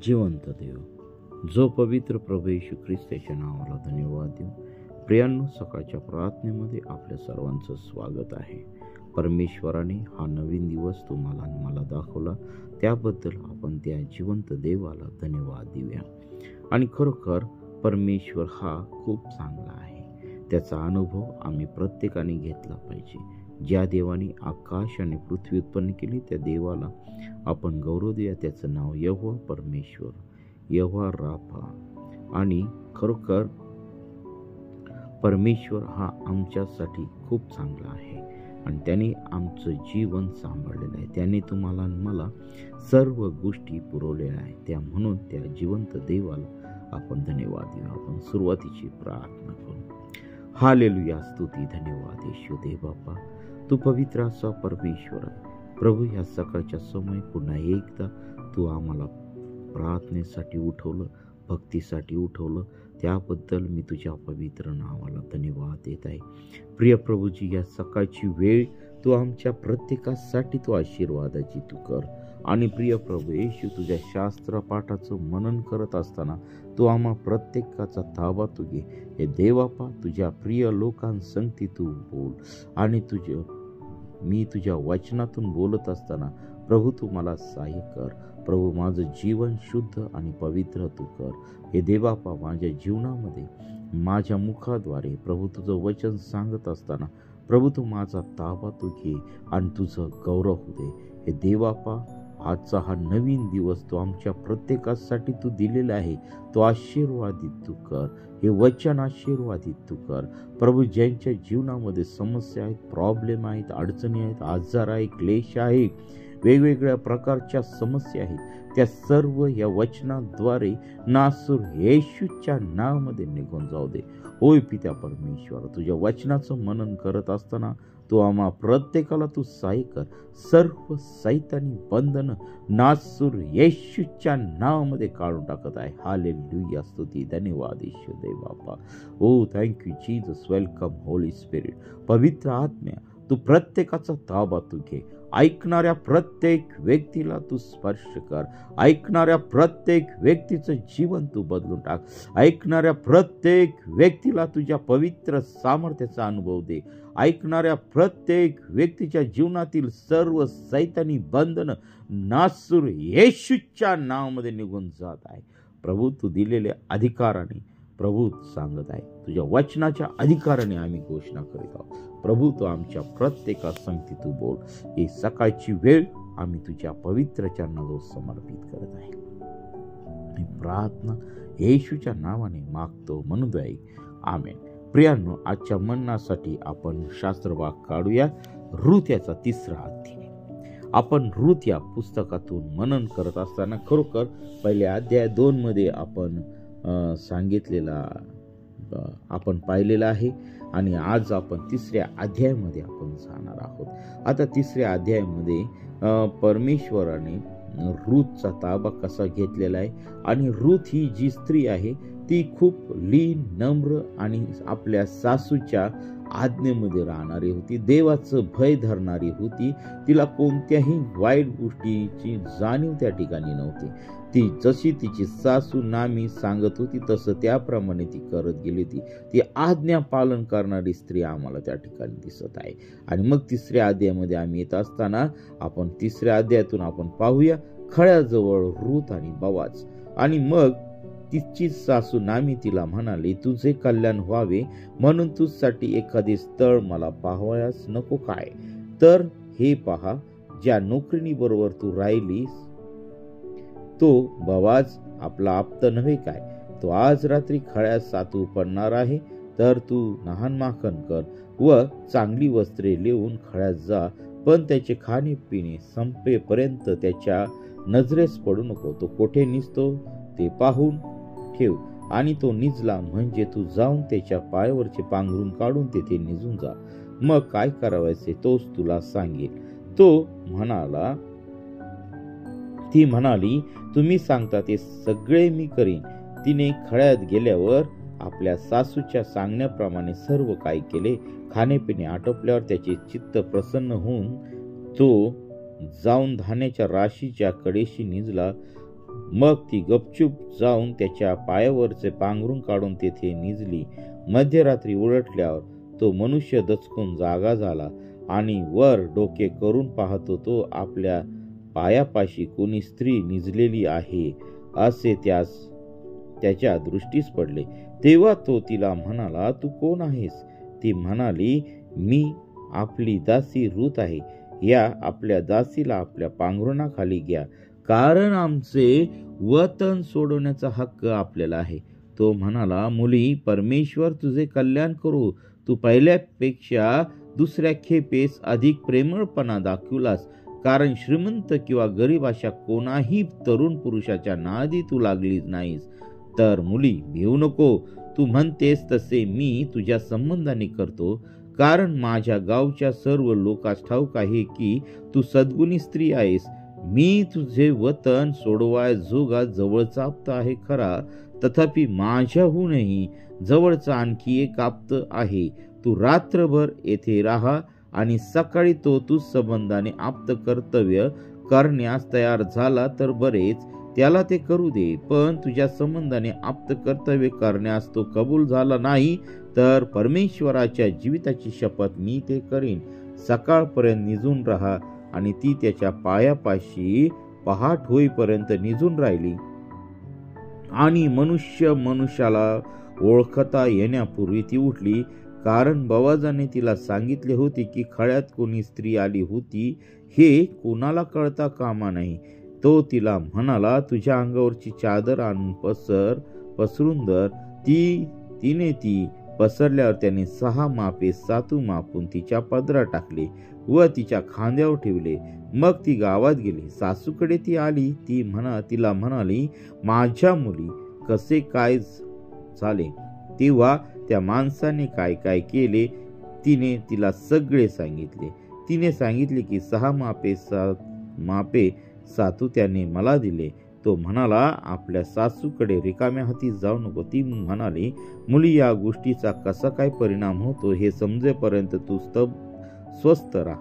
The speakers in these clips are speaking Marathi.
जिवंत देव, जो पवित्र प्रभू येशू ख्रिस्ताच्या नावाला धन्यवाद देऊ. प्रियांनो, सकाळच्या प्रार्थनेमध्ये आपल्या सर्वांचं स्वागत आहे. परमेश्वराने हा नवीन दिवस तुम्हाला आणि मला दाखवला, त्याबद्दल आपण त्या जिवंत देवाला धन्यवाद देऊया. आणि खरोखर परमेश्वर हा खूप चांगला आहे. त्याचा अनुभव आम्ही प्रत्येकाने घेतला पाहिजे. ज्या देवाने आकाश आणि पृथ्वी उत्पन्न केली त्या देवाला आपण गौरव देऊया. त्याचं नाव यहोवा परमेश्वर, यहोवा राफा. आणि खरोखर परमेश्वर हा आमच्यासाठी खूप चांगला आहे आणि त्याने आमचं जीवन सांभाळलेलं आहे. त्याने तुम्हाला आणि मला सर्व गोष्टी पुरवलेल्या आहेत. त्या म्हणून त्या जिवंत देवाला आपण धन्यवाद देऊ. आपण सुरुवातीची प्रार्थना करू. हालेलुया, स्तुती, धन्यवाद येशू देव बाप्पा, तू पवित्र असा परमेश्वर आहे. प्रभू, ह्या सकाळच्या समय पुन्हा एकदा तू आम्हाला प्रार्थनेसाठी उठवलं, भक्तीसाठी उठवलं, त्याबद्दल मी तुझ्या पवित्र नावाला धन्यवाद देत आहे. प्रिय प्रभूजी, या सकाळची वेळ तू आमच्या प्रत्येकासाठी तू आशीर्वादाची तू कर. आणि प्रिय प्रभू येशू, तुझ्या शास्त्र पाठाचं मनन करत असताना तू आम्हा प्रत्येकाचा ताबा तू घे. हे देवापा, तुझ्या प्रिय लोकांसंगती तू बोल. आणि मी तुझ्या वचनातून बोलत असताना प्रभू तू मला सहाय्य कर. प्रभू, माझं जीवन शुद्ध आणि पवित्र तू कर. हे देवापा, माझ्या जीवनामध्ये माझ्या मुखाद्वारे प्रभू तुझं वचन सांगत असताना प्रभू तू माझा ताबा तू घे आणि तुझं गौरव होऊ दे. हे देवापा, आजचा हा नवीन दिवस तो आमच्या प्रत्येकासाठी तू दिलेला आहे, तो आशीर्वादित तू कर. हे वचन आशीर्वादित तू कर. प्रभू, ज्यांच्या जीवनामध्ये समस्या आहेत, प्रॉब्लेम आहेत, अडचणी आहेत, आजार आहे, क्लेश आहे, वेगवेगळ्या प्रकारच्या समस्या आहेत, त्या सर्व या वचनाद्वारे नासूर येशूच्या नावामध्ये निघून जाऊ दे. होय पित्या परमेश्वर, तुझ्या वचनाचं मनन करत असताना तू आम्हा प्रत्येकाला तू सहाय्य कर. सर्व सैतानी बंधन नासूर येशूच्या नावामध्ये काढून टाकत आहे. हालेलुया, स्तुती, धन्यवाद येशू देव बाप्पा. ओ thank you Jesus. Welcome Holy Spirit. पवित्र आत्म्या, तू प्रत्येकाचा ताबा तू घे. ऐकणाऱ्या प्रत्येक व्यक्तीला तू स्पर्श कर. ऐकणाऱ्या प्रत्येक व्यक्तीचं जीवन तू बदलून टाक. ऐकणाऱ्या प्रत्येक व्यक्तीला तुझ्या पवित्र सामर्थ्याचा अनुभव दे. ऐकणाऱ्या प्रत्येक व्यक्तीच्या जीवनातील सर्व सैतानी बंधन नासूर येशूच्या नावामध्ये निघून जात आहे. प्रभू, तू दिलेल्या अधिकाराने प्रभू सांगत आहे, तुझ्या वचनाच्या अधिकाराने आम्ही घोषणा करीत आहोत. प्रभू, तू आमच्या प्रत्येकासंगती तू बोल. ही सकाळची वेळ आम्ही तुझ्या पवित्र चरणाजवळ समर्पित करत आहे. ही प्रार्थना येशूच्या नावाने मागतो म्हणून द्याई. आमेन. प्रियांनो, आजच्या मननासाठी आपण शास्त्रभाग काढूया. रूथ याचा 3रा अध्याय. आपण रूथ या पुस्तकातून मनन करत असताना खरोखर पहिल्या अध्याय 2 मध्ये आपण सांगितलेला आपण पाहिलेला आहे. आणि आज आपण 3ऱ्या अध्यायामध्ये आपण जाणार आहोत. आता 3ऱ्या अध्यायामध्ये परमेश्वराने रूथचा ताबा कसा घेतलेला आहे. आणि रूथ ही जी स्त्री आहे ती खूप लीन, नम्र आणि आपल्या सासूच्या आज्ञेमध्ये राहणारी होती. देवाचं भय धरणारी होती. तिला कोणत्याही वाईट गोष्टीची जाणीव त्या ठिकाणी नव्हती. ती जशी तिची सासू नामी सांगत होती तसं त्याप्रमाणे ती करत गेली होती. ती आज्ञा पालन करणारी स्त्री आम्हाला त्या ठिकाणी दिसत आहे. आणि मग 3ऱ्या अध्यायामध्ये आम्ही येत असताना आपण 3ऱ्या अध्यायातून आपण पाहूया खळ्याजवळ रूथ आणि बोआज. आणि मग तिची सासू नामी तिला म्हणाली, तुझे कल्याण व्हावे म्हणून तुझ्यासाठी एखादे स्थळ मला पाहावयास नको काय? तर हे पहा, ज्या नोकरीनी बरोबर तू राहिलीस तो बोआज आपला आप्त नव्हे काय? तो आज रात्री खळ्यात सातू पडणार आहे. तर तू नहानमाखन कर व चांगली वस्त्रे लेवून खळ्यात जा, पण त्याचे खाणे पिणे संपेपर्यंत त्याच्या नजरेस पडू नको. तो कोठे निजतो ते पाहून ठेव. आणि तो निजला म्हणजे तू जाऊन त्याच्या पायावरचे पांघरून काढून तेथे निजून जा. मग काय करावयाचे तोच तुला सांगेल. ती म्हणाली, तुम्ही सांगता ते सगळे मी करीन. तिने खळ्यात गेल्यावर आपल्या सासूच्या सांगण्याप्रमाणे सर्व काही केले. खाणेपिणे आटोपल्यावर त्याचे चित्त प्रसन्न होऊन तो जाऊन धान्याच्या राशीच्या कडेशी निजला. मग ती गपचूप जाऊन त्याच्या पायावरचे पांघरून काढून तेथे निजली. मध्यरात्री उलटल्यावर तो मनुष्य दचकून जागा झाला आणि वर डोके करून पाहतो तो आपल्या पायापाशी कोणी स्त्री निजलेली आहे असे त्याच्या दृष्टीस पडले. तेव्हा तो तिला म्हणाला, तू कोण आहेस? ती म्हणाली, मी आपली दासी रूत आहे. या आपल्या दासीला आपल्या पांघरुणाखाली घ्या, कारण आमचे वतन सोडवण्याचा हक्क आपल्याला आहे. तो म्हणाला, मुली, परमेश्वर तुझे कल्याण करो. तू पहिल्यापेक्षा दुसऱ्या खेपेस अधिक प्रेमळपणा दाखवलास, कारण श्रीमंत किंवा गरीब अशा कोणाही तरुण पुरुषाच्या नादी तू लागलीच नाहीस. तर मुली, भिवू नको. तू म्हणतेस तसे मी तुझ्या संबंधाने करतो, कारण माझ्या गावच्या सर्व लोकांस ठाऊक आहे की तू सद्गुणी स्त्री आहेस. मी तुझे वतन सोडवाय जोगा जवळचा आप्त आहे खरा, तथापि माझ्याहूनही जवळचा आणखी एक आप्त आहे. तू रात्रभर येथे राहा आणि सकाळी तो तुझ संबंधाने आप्त कर्तव्य करण्यास तयार झाला तर बरेच, त्याला ते करू दे. पण तुझ्या संबंधाने आप्त कर्तव्य करण्यास तो कबूल झाला नाही तर परमेश्वराच्या जीविताची शपथ मी ते करीन. सकाळपर्यंत निजून राहा. आणि ती त्याच्या पायापाशी पहाट होईपर्यंत निजून राहिली. आणि मनुष्य मनुष्याला ओळखता येण्यापूर्वी ती उठली, कारण बोआजाने तिला सांगितले होते की खळ्यात कोणी स्त्री आली होती हे कोणाला कळता कामा नाही. तो तिला म्हणाला, तुझ्या अंगावरची चादर आणून पसरून धर. तिने ती पसरल्यावर त्याने 6 मापे सातू मापून तिच्या पदरात टाकले व तिच्या खांद्यावर ठेवले. मग ती गावात गेली. सासूकडे ती आली. तिला म्हणाली, माझ्या मुली, कसे काय झाले? तेव्हा त्या माणसाने काय काय केले तिने तिला सगळे सांगितले. तिने सांगितले की 6 मापे सातू त्याने मला दिले. तो म्हणाला, आपल्या सासूकडे रिकाम्या हाती जाऊ नको. ती म्हणाली, मुली, या गोष्टीचा कसा काय परिणाम होतो हे समजेपर्यंत तू स्वस्थ राहा,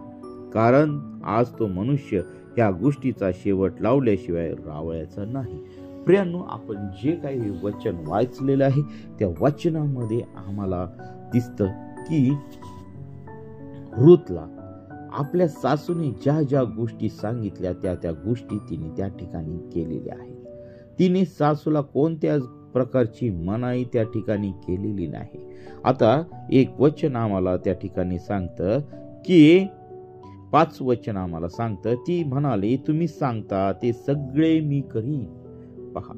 कारण आज तो मनुष्य या गोष्टीचा शेवट लावल्याशिवाय राहावयाचा नाही. प्रियांनो, आपण जे काही वचन वाचलेलं आहे त्या वचनामध्ये आम्हाला दिसतं की रूतला आपल्या सासूने ज्या ज्या गोष्टी सांगितल्या त्या गोष्टी तिने त्या ठिकाणी केलेल्या आहेत. तिने सासूला कोणत्याच प्रकारची मनाई त्या ठिकाणी केलेली नाही. आता एक वचन आम्हाला त्या ठिकाणी सांगतं की 5 वचन आम्हाला सांगतं. ती म्हणाली, तुम्ही सांगता ते सगळे मी करीन. पहा,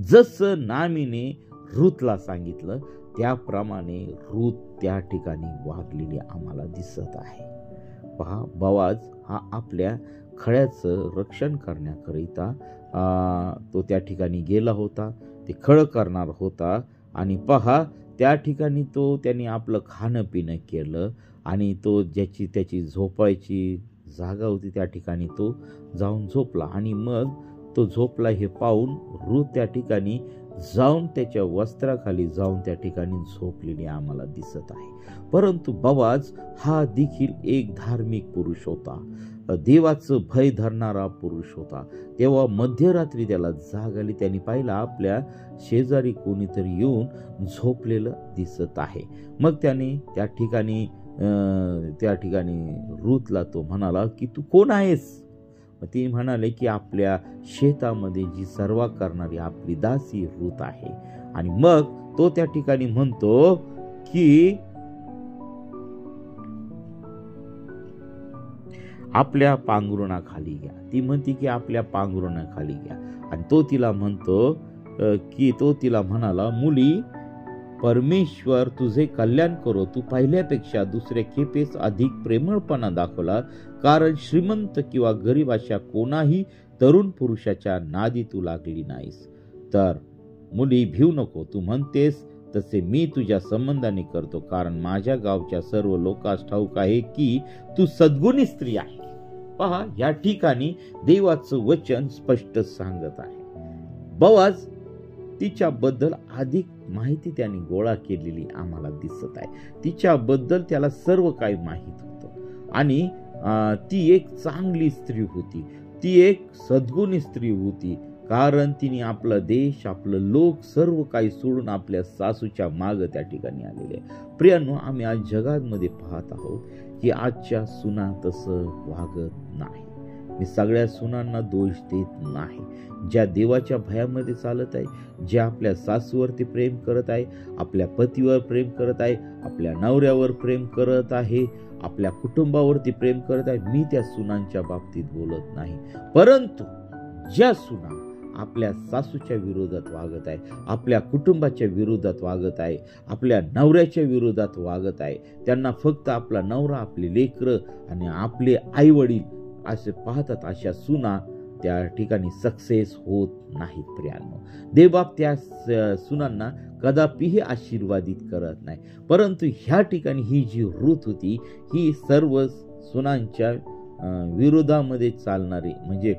जसं नामीने रूतला सांगितलं त्याप्रमाणे रूत त्या ठिकाणी वागलेली आम्हाला दिसत आहे. पहा, बोआज हा आपल्या खळ्याचं रक्षण करण्याकरिता तो त्या ठिकाणी गेला होता. ते खळ करणार होता. आणि पहा, त्या ठिकाणी त्याने आपलं खाणं पिणं केलं आणि तो त्याची झोपायची जागा होती त्या ठिकाणी तो जाऊन झोपला. आणि मग तो झोपला हे पाहून रूत त्या ठिकाणी जाऊन त्याच्या वस्त्राखाली जाऊन त्या ठिकाणी झोपलेली आम्हाला दिसत आहे. परंतु बोआज हा देखील एक धार्मिक पुरुष होता, देवाचं भय धरणारा पुरुष होता. तेव्हा मध्यरात्री त्याला जाग आली. त्यांनी पाहिलं आपल्या शेजारी कोणीतरी येऊन झोपलेलं दिसत आहे. मग त्याने त्या ठिकाणी रूतला तो म्हणाला की तू कोण आहेस? ती म्हणाले की आपल्या शेतामध्ये जी सर्वा करणारी आपली दासी रूत आहे. आणि मग तो त्या ठिकाणी म्हणतो की आपल्या पांघरुणाखाली घ्या. ती म्हणते की आपल्या पांघरुणाखाली घ्या. आणि तो तिला म्हणाला, मुली, परमेश्वर तुझे कल्याण करो. तू पहिल्यापेक्षा दुसऱ्या खेपेस अधिक प्रेमळपणा दाखवला, कारण श्रीमंत किंवा गरीब अशा कोणाही तरुण पुरुषाच्या नादी तू लागली नाहीस. तर मुली, भिवू नको. तू म्हणतेस तसे मी तुझ्या संबंधाने करतो, कारण माझ्या गावच्या सर्व लोकांस ठाऊक आहे की तू सद्गुणी स्त्री आहे. पहा, या ठिकाणी देवाचं वचन स्पष्ट सांगत आहे. बोआज तिच्याबद्दल अधिक माहिती त्याने गोळा केलेली आम्हाला दिसत आहे. तिच्याबद्दल त्याला सर्व काही माहित होतं. आणि ती एक चांगली स्त्री होती. ती एक सद्गुणी स्त्री होती. कारण तिने आपला देश, आपलं लोक सर्व काही सोडून आपल्या सासूच्या माग त्या ठिकाणी आलेले आहे. प्रियांनो, आम्ही आज जगामध्ये पाहत आहोत की आजच्या सुना तसं वागत नाही. मी सगळ्या सुनांना दोष देत नाही. ज्या देवाच्या भयामध्ये चालत आहे, ज्या आपल्या सासूवरती प्रेम करत आहे, आपल्या पतीवर प्रेम करत आहे, आपल्या नवऱ्यावर प्रेम करत आहे, आपल्या कुटुंबावरती प्रेम करत आहे, मी त्या सुनांच्या बाबतीत बोलत नाही. परंतु ज्या सुना आपल्या सासूच्या विरोधात वागत आहे, आपल्या कुटुंबाच्या विरोधात वागत आहे, आपल्या नवऱ्याच्या विरोधात वागत आहे, त्यांना फक्त आपला नवरा, आपले लेकरं आणि आपले आई वडील असे पाहतात, अशा सुना त्या ठिकाणी सक्सेस होत नाहीत. प्रियांनो, देवबाप त्या सुनांना कदापिही आशीर्वादित करत नाही. परंतु ह्या ठिकाणी ही जी रूथ होती, ही सर्व सुनांच्या विरोधामध्ये चालणारी, म्हणजे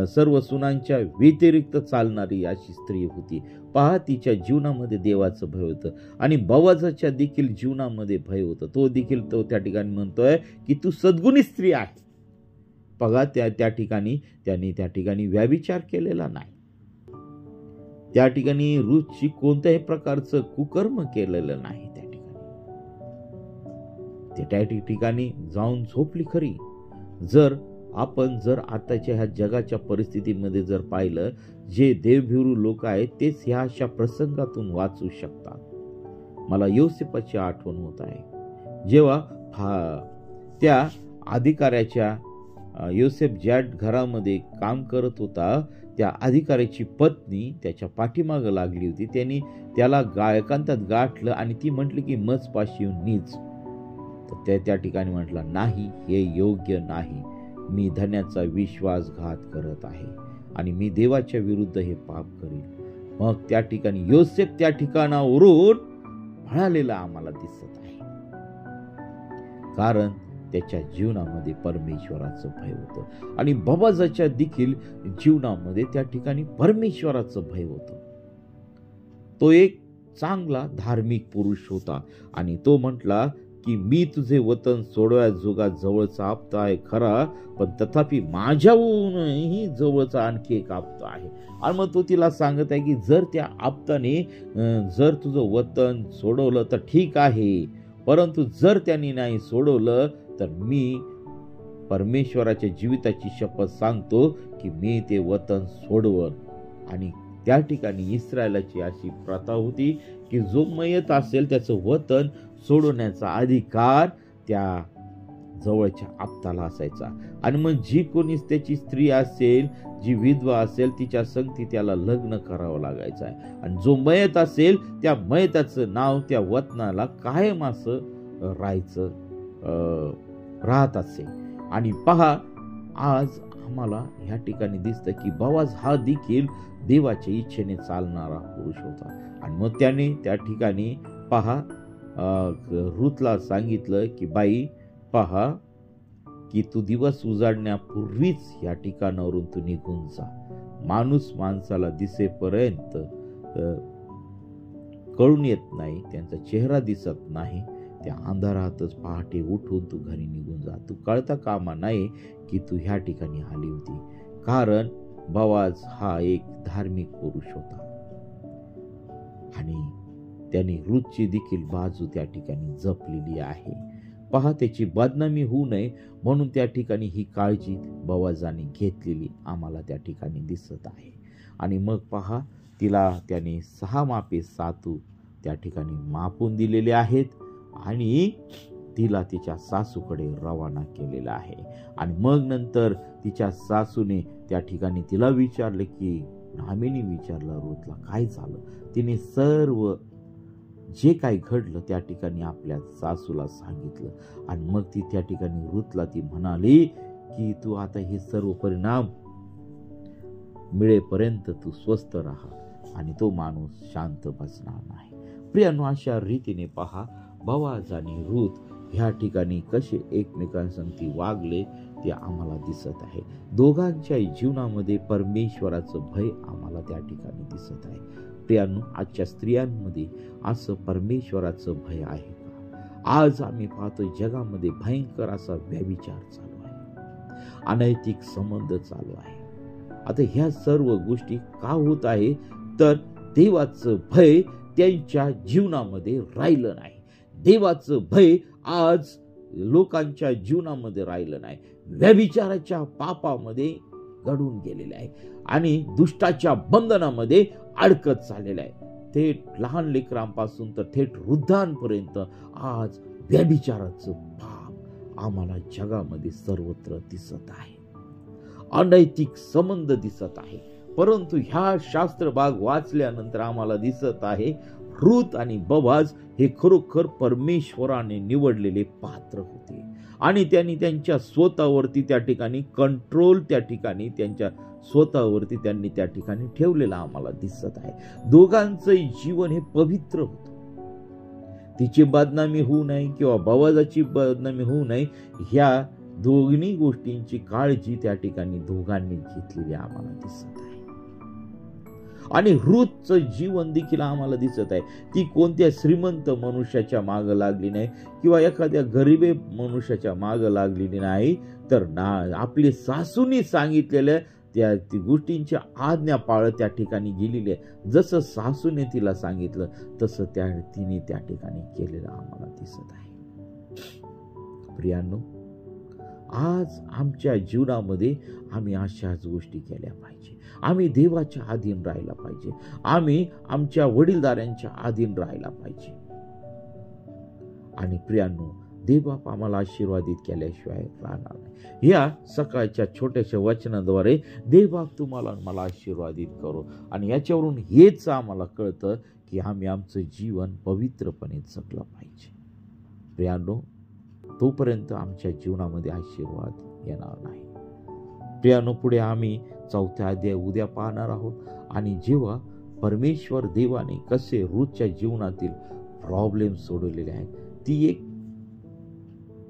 सर्व सुनांच्या व्यतिरिक्त चालणारी अशी स्त्री होती. पहा, तिच्या जीवनामध्ये देवाचं भय होतं आणि बोआजाच्या देखील जीवनामध्ये भय होतं. तो देखील त्या ठिकाणी म्हणतोय की तू सद्गुणी स्त्री आहे. बघा, त्या ठिकाणी व्यभिचार केलेला नाही. त्या ठिकाणी रूथची कोणत्याही प्रकारचं कुकर्म केलेलं नाही. त्या ठिकाणी जाऊन झोपली खरी. जर आताच्या ह्या जगाच्या परिस्थितीमध्ये जर पाहिलं, जे देवभिरू लोक आहेत तेच ह्या अशा प्रसंगातून वाचू शकतात. मला योसेफाची आठवण होत आहे. जेव्हा त्या अधिकाऱ्याच्या योसेफ ज्या घरामध्ये काम करत होता, त्या अधिकाऱ्याची पत्नी त्याच्या पाठीमागं लागली होती. त्यांनी त्याला एकांतात गाठलं आणि ती म्हटली की मज पाशी येऊन नीच. तर त्या ठिकाणी म्हटला, नाही, हे योग्य नाही. मी धन्याचा विश्वासघात करत आहे आणि मी देवाच्या विरुद्ध हे पाप करीन. मग त्या ठिकाणी योसेफ त्या ठिकाणावरून पळालेला आम्हाला दिसत आहे. कारण त्याच्या जीवनामध्ये परमेश्वराचं भय होतं आणि बोआजाच्या देखील जीवनामध्ये त्या ठिकाणी परमेश्वराचं भय होतं. तो एक चांगला धार्मिक पुरुष होता आणि तो म्हटला की मी तुझे वतन सोडव्या जोगा जवळचा आपता आहे खरा, पण तथापि माझ्याहूनही जवळचा आणखी एक आपता आहे. आणि मग तो तिला सांगत आहे की जर त्या आपताने जर तुझं वतन सोडवलं तर ठीक आहे, परंतु जर त्यांनी नाही सोडवलं तर मी परमेश्वराच्या जीविताची शपथ सांगतो की मी ते वतन सोडवन. आणि त्या ठिकाणी इस्रायलाची अशी प्रथा होती की जो मयत असेल त्याचं वतन सोडवण्याचा अधिकार त्या जवळच्या आपताला असायचा. आणि मग जी कोणी त्याची स्त्री असेल, जी विधवा असेल, तिच्या संगती त्याला लग्न करावं लागायचं आहे. आणि जो मयत असेल त्या मयताचं नाव त्या वतनाला कायम असं राहत असे. आणि पहा, आज आम्हाला ह्या ठिकाणी दिसतं की बोआज हा देखील देवाच्या इच्छेने चालणारा पुरुष होता. आणि मग त्याने त्या ठिकाणी पहा रूथला सांगितलं की बाई, पहा की तू दिवस उजाडण्यापूर्वीच या ठिकाणावरून तू निघून जा. माणूस माणसाला दिसेपर्यंत कळून येत नाही, त्यांचा चेहरा दिसत नाही. त्या अंधारातच पहाटे उठून तू घरी निघून जा. तू कळता कामा नाही की तू ह्या ठिकाणी आली होती. कारण बोआज हा एक धार्मिक पुरुष होता आणि त्याने रूथची देखील बाजू त्या ठिकाणी जपलेली आहे. पहा, त्याची बदनामी होऊ नये म्हणून त्या ठिकाणी ही काळजी बोआजाने घेतलेली आम्हाला त्या ठिकाणी दिसत आहे. आणि मग पहा, तिला त्याने 6 मापे सातू त्या ठिकाणी मापून दिलेले आहेत आणि तिला तिच्या सासूकडे रवाना केलेला आहे. आणि मग नंतर तिच्या सासूने त्या ठिकाणी तिला विचारले की नामेने विचारलं रूथला काय झालं. तिने सर्व जे काही घडलं त्या ठिकाणी आपल्या सासूला सांगितलं. आणि मग ती त्या ठिकाणी रूथला ती म्हणाली की तू आता हे सर्व परिणाम मिळेपर्यंत तू स्वस्थ राहा आणि तो माणूस शांत बसणार नाही. प्रियांनो, अशा रीतीने पहा बोआज आणि रूथ ह्या ठिकाणी कसे एकमेकांसंगती वागले ते आम्हाला दिसत आहे. दोघांच्या जीवनामध्ये परमेश्वराचं भय आम्हाला त्या ठिकाणी दिसत आहे. प्रियांनो, आजच्या स्त्रियांमध्ये असं परमेश्वराचं भय आहे का? आज आम्ही पाहतो जगामध्ये भयंकर असा व्यभिचार चालू आहे, अनैतिक संबंध चालू आहे. आता ह्या सर्व गोष्टी का होत आहे, तर देवाचं भय त्यांच्या जीवनामध्ये राहिलं नाही. देवाचं भय आज लोकांच्या जीवनामध्ये राहिलं नाही. व्यभिचाराच्या पापामध्ये गढून गेलेले आहे आणि दुष्टाच्या बंधनामध्ये अडकत चाललेलं आहे. थेट लहान लेकरांपासून तर थेट वृद्धांपर्यंत आज व्यभिचाराचं पाप आम्हाला जगामध्ये सर्वत्र दिसत आहे. अनैतिक संबंध दिसत आहे. परंतु ह्या शास्त्र भाग वाचल्यानंतर आम्हाला दिसत आहे रूथ आणि बोआज हे खरोखर परमेश्वराने निवडलेले पात्र होते आणि त्यांनी त्यांच्या स्वतःवरती त्या ठिकाणी कंट्रोल त्यांच्या स्वतःवरती त्यांनी त्या ठिकाणी ठेवलेला आम्हाला दिसत आहे. दोघांचं जीवन हे पवित्र होतं. तिची बदनामी होऊ नये किंवा बोआजाची बदनामी होऊ नये, ह्या दोन्ही गोष्टींची काळजी त्या ठिकाणी दोघांनी घेतलेली आम्हाला दिसत आहे. आणि रूथचं जीवन देखील आम्हाला दिसत आहे. ती कोणत्या श्रीमंत मनुष्याच्या मागे लागली नाही किंवा एखाद्या गरीबे मनुष्याच्या मागे लागलेली नाही, तर आपली सासूनी सांगितलेल्या त्या गोष्टींच्या आज्ञा पाळत त्या ठिकाणी गेलेली आहे. जसं सासूने तिला सांगितलं तसं तिने त्या ठिकाणी केलेलं आम्हाला दिसत आहे. प्रियांनो, आज आमच्या जीवनामध्ये आम्ही अशाच गोष्टी केल्या पाहिजे. आम्ही देवाच्या अधीन राहायला पाहिजे. आम्ही आमच्या वडीलधाऱ्यांच्या अधीन राहायला पाहिजे. आणि प्रियांनो, देवबाप आम्हाला आशीर्वादित केल्याशिवाय राहणार नाही. या सकाळच्या छोट्याशा वचनाद्वारे देवबाप तुम्हाला मला आशीर्वादित करो. आणि याच्यावरून हेच आम्हाला कळतं की आम्ही आमचं जीवन पवित्रपणे जगलं पाहिजे. प्रियांनो, तोपर्यंत आमच्या जीवनामध्ये आशीर्वाद येणार नाही. प्रियांनो, पुढे आम्ही 4था अध्याय उद्या पाहणार आहोत. आणि जेव्हा परमेश्वर देवाने कसे रूथच्या जीवनातील प्रॉब्लेम सोडवलेले आहेत, ती एक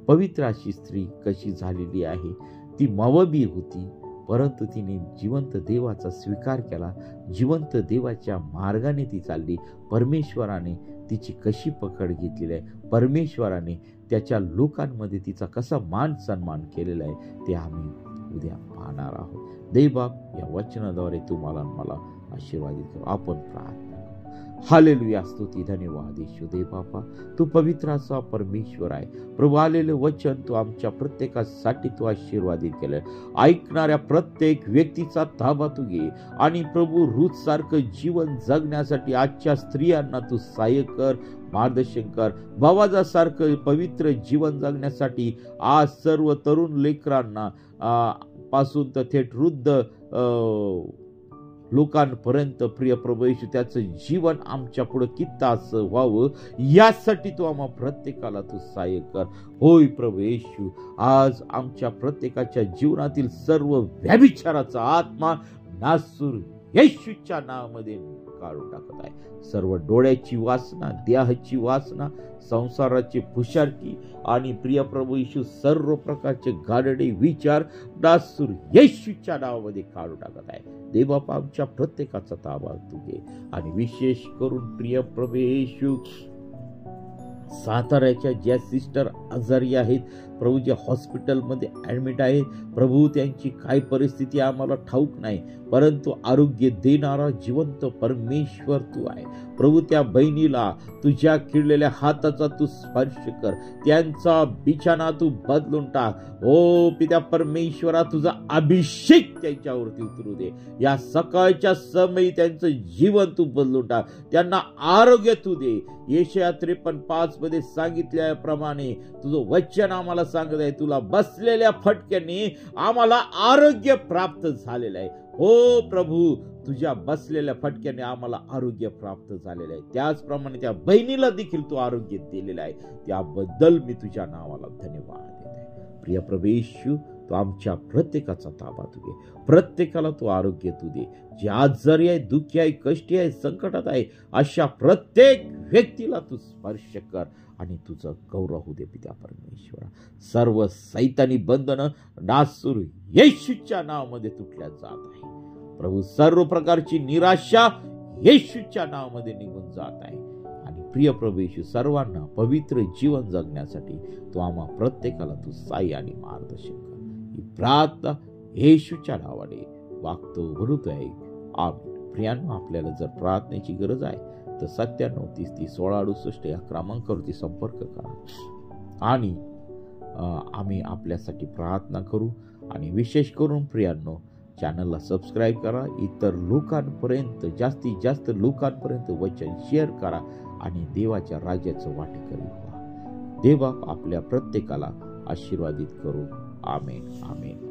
पवित्र अशी स्त्री कशी झालेली आहे. ती मोआबी होती, परंतु तिने जिवंत देवाचा स्वीकार केला. जिवंत देवाच्या मार्गाने ती चालली. परमेश्वराने तिची कशी पकड घेतलेली आहे, परमेश्वराने त्याच्या लोकांमध्ये तिचा कसा मान सन्मान केलेला आहे, ते आम्ही उद्या पाहणार आहोत. देवबाप या वचनाद्वारे तुम्हाला मला आशीर्वादित करू. आपण प्रार्थना. हालेलुया, स्तुती, धन्यवाद येशू देव बापा, तू पवित्र असा परमेश्वर आहे. प्रभू, आलेले वचन तू आमच्या प्रत्येकासाठी तू आशीर्वादित केलं. ऐकणाऱ्या प्रत्येक व्यक्तीचा ताबा तू घे आणि प्रभू, रूथ सारखं जीवन जगण्यासाठी आजच्या स्त्रियांना तू सहाय्य कर, मार्गदर्शन कर. बोआजासारखं पवित्र जीवन जगण्यासाठी आज सर्व तरुण लेकरांना पासून तर थेट वृद्ध लोकांपर्यंत प्रिय प्रभू येशू त्याचं जीवन आमच्या पुढे किती असं व्हावं यासाठी तू आम्हा प्रत्येकाला तू सहाय्य कर. होय प्रभू येशू, आज आमच्या प्रत्येकाच्या जीवनातील सर्व व्यभिचाराचा आत्मा नासूर येशूच्या नावामध्ये काढून टाकत आहे. सर्व डोळ्याची वासना, देहाची वासना, संसाराची फुशारकी आणि प्रिय प्रभू येशू सर्व प्रकारचे गाडडे विचार नासूर येशूच्या नावामध्ये काढून टाकत आहे. देवबापा, आमच्या प्रत्येकाचा ताबा तू घे आणि विशेष करून प्रिय प्रभू येशू साताऱ्याच्या ज्या सिस्टर आजारी आहेत प्रभू, ज्या हॉस्पिटलमध्ये ॲडमिट आहेत प्रभू, त्यांची काय परिस्थिती आम्हाला ठाऊक नाही, परंतु आरोग्य देणारा जिवंत परमेश्वर तू आहे. प्रभू, त्या बहिणीला तुझ्या किडलेल्या हाताचा तू स्पर्श कर, त्यांचा बिछाना तू बदलून टाक. ओ पित्या परमेश्वरा, तुझा अभिषेक त्यांच्यावरती उतरू दे. या सकाळच्या समयी त्यांचं जीवन तू बदलून टाक, त्यांना आरोग्य तू दे. यशाया 53:5 मध्ये सांगितल्याप्रमाणे तुझं वचन आम्हाला सांगत आहे, तुला बसलेल्या फटक्यांनी आम्हाला आरोग्य प्राप्त झालेलं आहे. हो प्रभू, तुझ्या बसलेल्या फटक्याने आम्हाला आरोग्य प्राप्त झालेलं आहे. त्याचप्रमाणे त्या बहिणीला देखील तू आरोग्य दिलेलं आहे. त्याबद्दल मी तुझ्या नावाला धन्यवाद देत आहे. प्रिय प्रभू येशू, तू आमच्या प्रत्येकाचा ताबा तू घे, प्रत्येकाला तू आरोग्य तू दे. जे आजारी आहे, दुःखी आहे, कष्टी आहे, संकटात आहे, अशा प्रत्येक व्यक्तीला तू स्पर्श कर आणि तुझं गौरव होऊ दे पित्या परमेश्वरा. सर्व सैतानी बंधनं नासूर येशूच्या नावामध्ये तुटल्या जात आहे. प्रभू, सर्व प्रकारची निराशा येशूच्या नावामध्ये निघून जात आहे. आणि प्रिय प्रभू येशू, सर्वांना पवित्र जीवन जगण्यासाठी तू आम्हा प्रत्येकाला तू साई आणि मार्गदर्शन कर. ही प्रार्थना येशूच्या नावाने वागतो भरतोय. प्रियांनो, आपल्याला जर प्रार्थनेची गरज आहे तर 97 30 30 16 68 या क्रमांकावरती संपर्क करा आणि आम्ही आपल्यासाठी प्रार्थना करू. आणि विशेष करून प्रियांनो, चॅनलला सबस्क्राईब करा. इतर लोकांपर्यंत, जास्तीत जास्त लोकांपर्यंत वचन शेअर करा आणि देवाच्या राज्याचं वाटेकरी व्हा. देव आपल्या प्रत्येकाला आशीर्वादित करू. आमेन, आमेन.